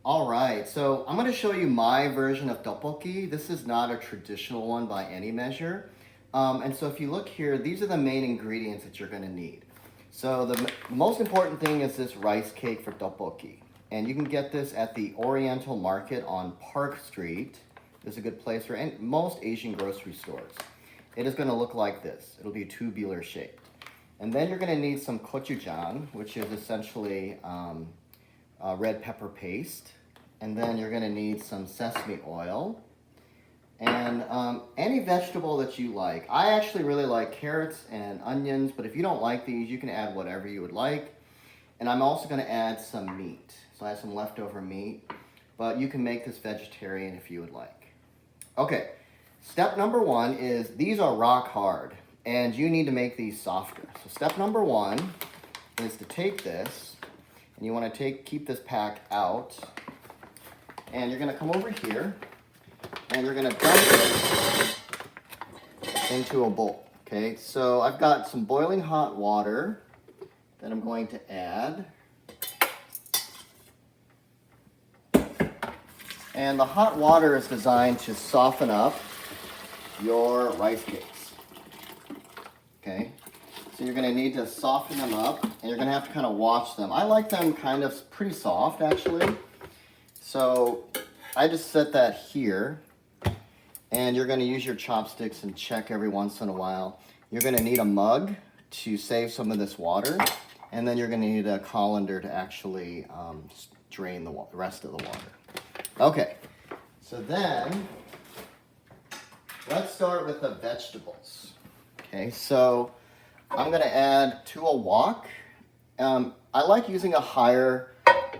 All right, so I'm going to show you my version of tteokbokki. This is not a traditional one by any measure. And so if you look here, these are the main ingredients that you're going to need. So the most important thing is this rice cake for tteokbokki. And you can get this at the Oriental Market on Park Street. This is a good place for most Asian grocery stores. It is going to look like this. It'll be tubular shaped. And then you're going to need some gochujang, which is essentially red pepper paste. And then you're going to need some sesame oil and any vegetable that you like. I actually really like carrots and onions, but if you don't like these, you can add whatever you would like. And I'm also going to add some meat. So I have some leftover meat, but you can make this vegetarian if you would like. Okay, step number one is these are rock hard and you need to make these softer. So step number one is to take this and you want to keep this pack out. And you're going to come over here and you're going to dump it into a bowl. Okay, so I've got some boiling hot water that I'm going to add. And the hot water is designed to soften up your rice cakes. Okay, so you're going to need to soften them up and you're going to have to kind of watch them. I like them kind of pretty soft actually. So I just set that here, and you're going to use your chopsticks and check every once in a while. You're going to need a mug to save some of this water, and then you're going to need a colander to actually drain the rest of the water. Okay, so then let's start with the vegetables. Okay, so I'm going to add to a wok. I like using a higher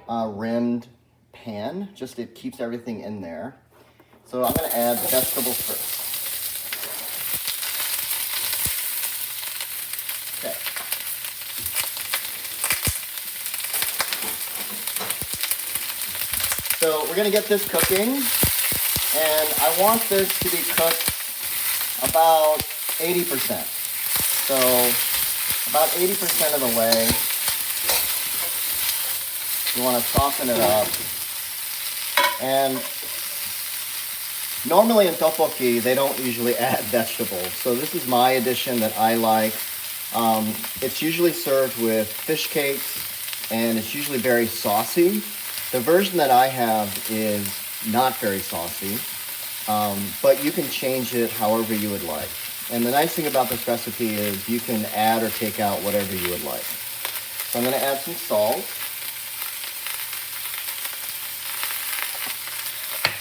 rimmed pan, just it keeps everything in there. So I'm going to add the vegetables first. Okay. So we're going to get this cooking, and I want this to be cooked about 80%. So about 80% of the way, you want to soften it up. And normally in tteokbokki, they don't usually add vegetables. So this is my addition that I like. It's usually served with fish cakes, and it's usually very saucy. The version that I have is not very saucy, but you can change it however you would like. And the nice thing about this recipe is you can add or take out whatever you would like. So I'm going to add some salt.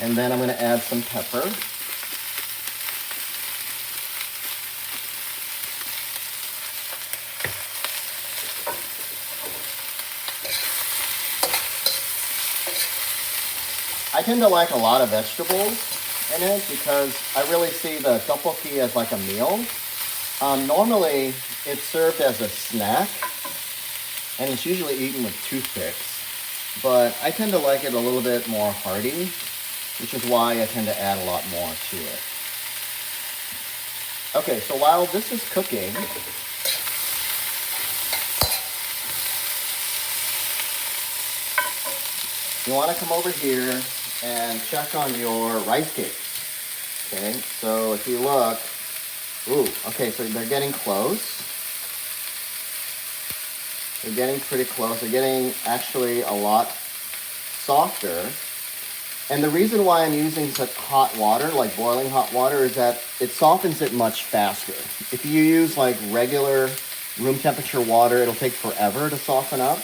And then I'm going to add some pepper. I tend to like a lot of vegetables in it because I really see the tteokbokki as like a meal. Normally, it's served as a snack, and it's usually eaten with toothpicks. But I tend to like it a little bit more hearty, which is why I tend to add a lot more to it. Okay, so while this is cooking, you want to come over here and check on your rice cakes. Okay, so if you look, okay, so they're getting close. They're getting pretty close. They're getting actually a lot softer. And the reason why I'm using such hot water, like boiling hot water, is that it softens it much faster. If you use like regular room temperature water, it'll take forever to soften up.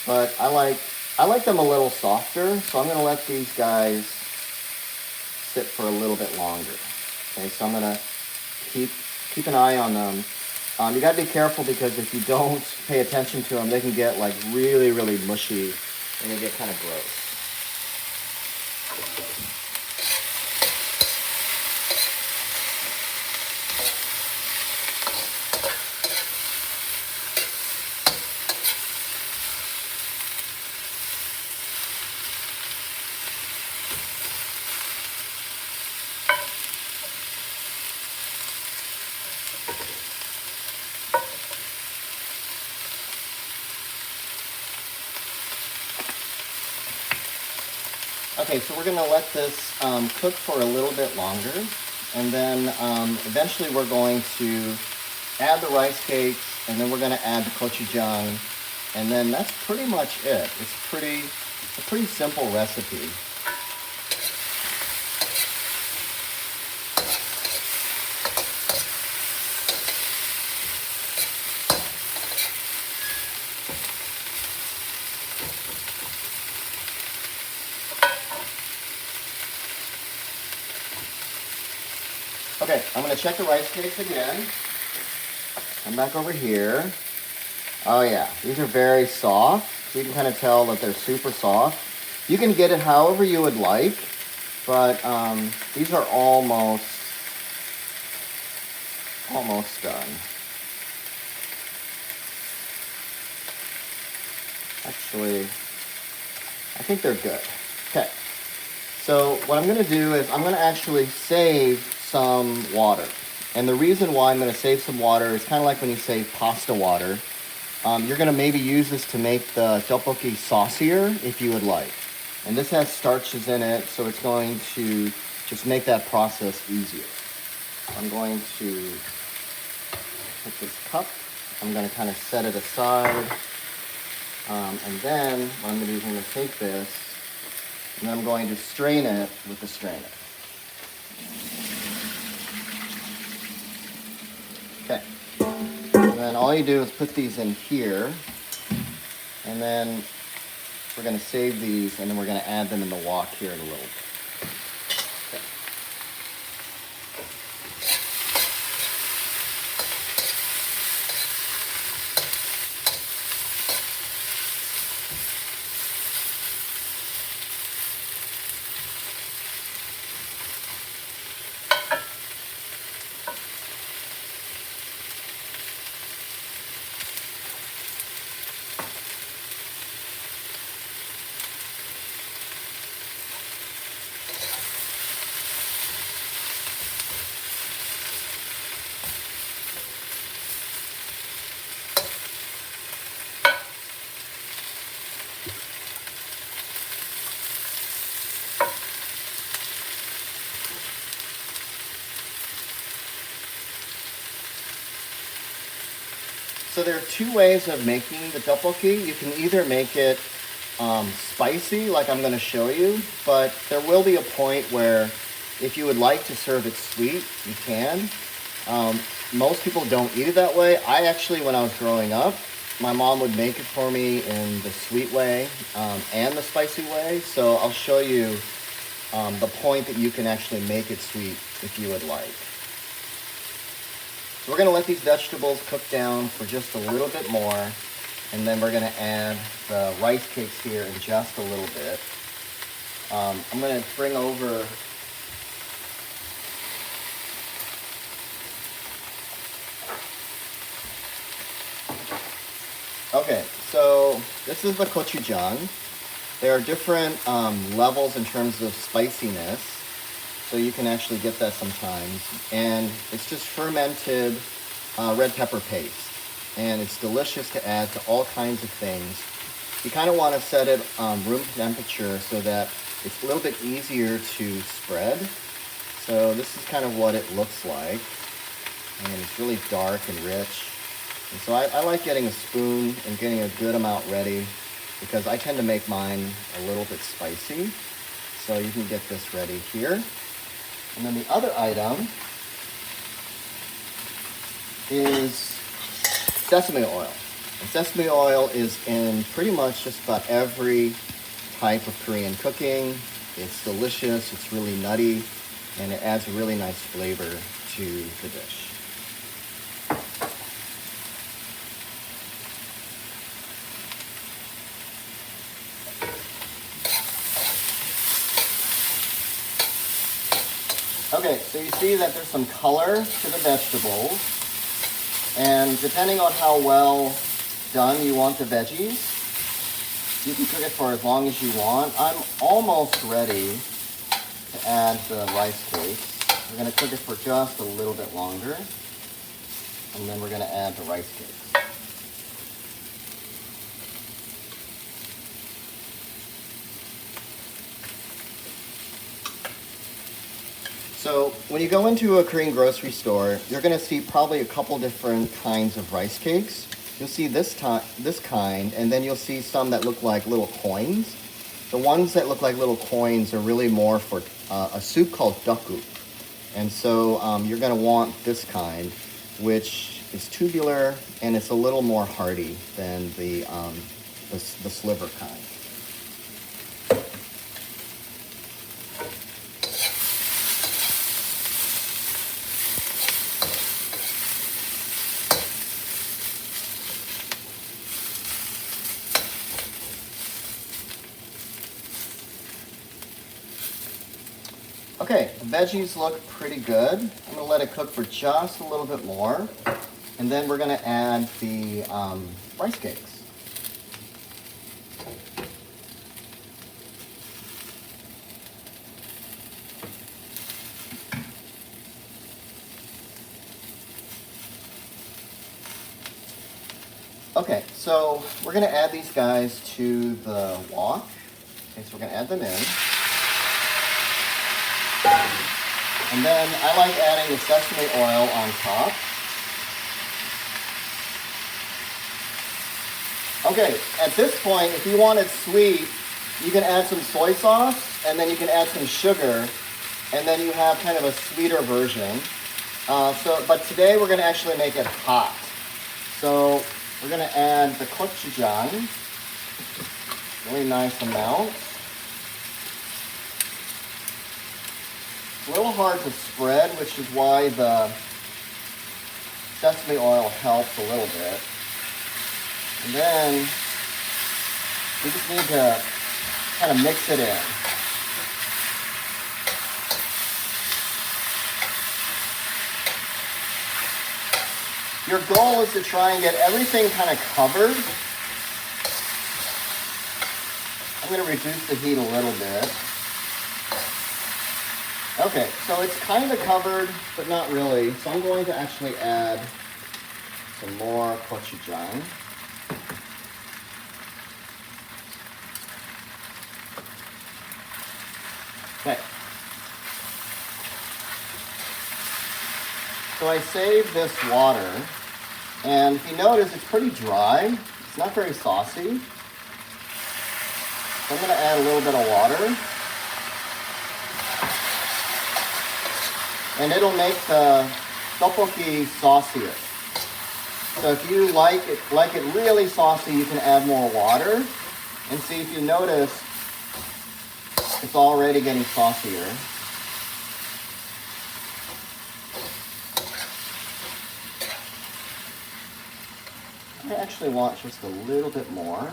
But I like them a little softer, so I'm going to let these guys sit for a little bit longer. Okay, so I'm going to keep an eye on them. You got to be careful because if you don't pay attention to them, they can get like really, really mushy and they get kind of gross. Okay, so we're gonna let this cook for a little bit longer, and then eventually we're going to add the rice cakes, and then we're gonna add the gochujang, and then that's pretty much it. It's a pretty simple recipe. Okay, I'm gonna check the rice cakes again. I'm back over here. Oh yeah, these are very soft. You can kind of tell that they're super soft. You can get it however you would like, but these are almost done. Actually, I think they're good. Okay, so what I'm gonna do is I'm gonna actually save some water. And the reason why I'm gonna save some water is kind of like when you save pasta water. You're gonna maybe use this to make the tteokbokki saucier if you would like. And this has starches in it, so it's going to just make that process easier. I'm going to take this cup, I'm gonna kind of set it aside. And then what I'm gonna do is I'm gonna take this, and then I'm going to strain it with the strainer. Okay. And then all you do is put these in here, and then we're going to save these, and then we're going to add them in the wok here in a little bit. Okay. So there are two ways of making the tteokbokki. You can either make it spicy, like I'm going to show you, but there will be a point where if you would like to serve it sweet, you can. Most people don't eat it that way. I actually, when I was growing up, my mom would make it for me in the sweet way and the spicy way. So I'll show you the point that you can actually make it sweet if you would like. So we're going to let these vegetables cook down for just a little bit more, and then we're going to add the rice cakes here in just a little bit. I'm going to bring over Okay, so this is the gochujang. There are different levels in terms of spiciness, so you can actually get that sometimes. And it's just fermented red pepper paste, and it's delicious to add to all kinds of things. You kind of want to set it room temperature so that it's a little bit easier to spread. So this is kind of what it looks like, and it's really dark and rich. And so I like getting a spoon and getting a good amount ready because I tend to make mine a little bit spicy. So you can get this ready here. And then the other item is sesame oil. And sesame oil is in pretty much just about every type of Korean cooking. It's delicious, it's really nutty, and it adds a really nice flavor to the dish. Okay, so you see that there's some color to the vegetables, and depending on how well done you want the veggies, you can cook it for as long as you want. I'm almost ready to add the rice cakes. We're going to cook it for just a little bit longer, and then we're going to add the rice cakes. So when you go into a Korean grocery store, you're going to see probably a couple different kinds of rice cakes. You'll see this kind, and then you'll see some that look like little coins. The ones that look like little coins are really more for a soup called tteokguk. And so you're going to want this kind, which is tubular and it's a little more hearty than the sliver kind. Okay, the veggies look pretty good. I'm going to let it cook for just a little bit more. And then we're going to add the rice cakes. Okay, so we're going to add these guys to the wok. Okay, so we're going to add them in. And then I like adding the sesame oil on top. Okay, at this point, if you want it sweet, you can add some soy sauce, and then you can add some sugar, and then you have kind of a sweeter version. But today we're going to actually make it hot. So we're going to add the gochujang, really nice amount. A little hard to spread, which is why the sesame oil helps a little bit. And then we just need to kind of mix it in. Your goal is to try and get everything kind of covered. I'm going to reduce the heat a little bit. Okay, so it's kind of covered, but not really. So I'm going to actually add some more gochujang. Okay. So I saved this water, and if you notice, it's pretty dry. It's not very saucy. So I'm going to add a little bit of water. And it'll make the tteokbokki saucier. So if you like it really saucy, you can add more water. And see, if you notice, it's already getting saucier. I actually want just a little bit more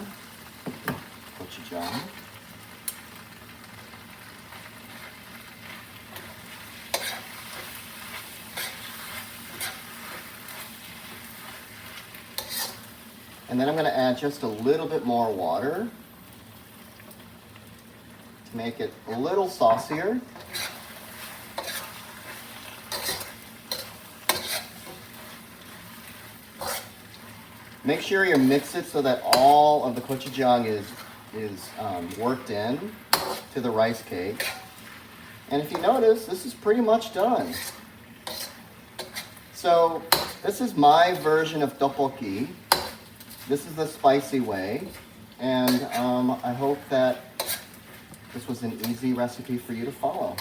gochujang. And then I'm going to add just a little bit more water to make it a little saucier. Make sure you mix it so that all of the gochujang is worked in to the rice cake. And if you notice, this is pretty much done. So this is my version of tteokbokki. This is the spicy way, and I hope that this was an easy recipe for you to follow.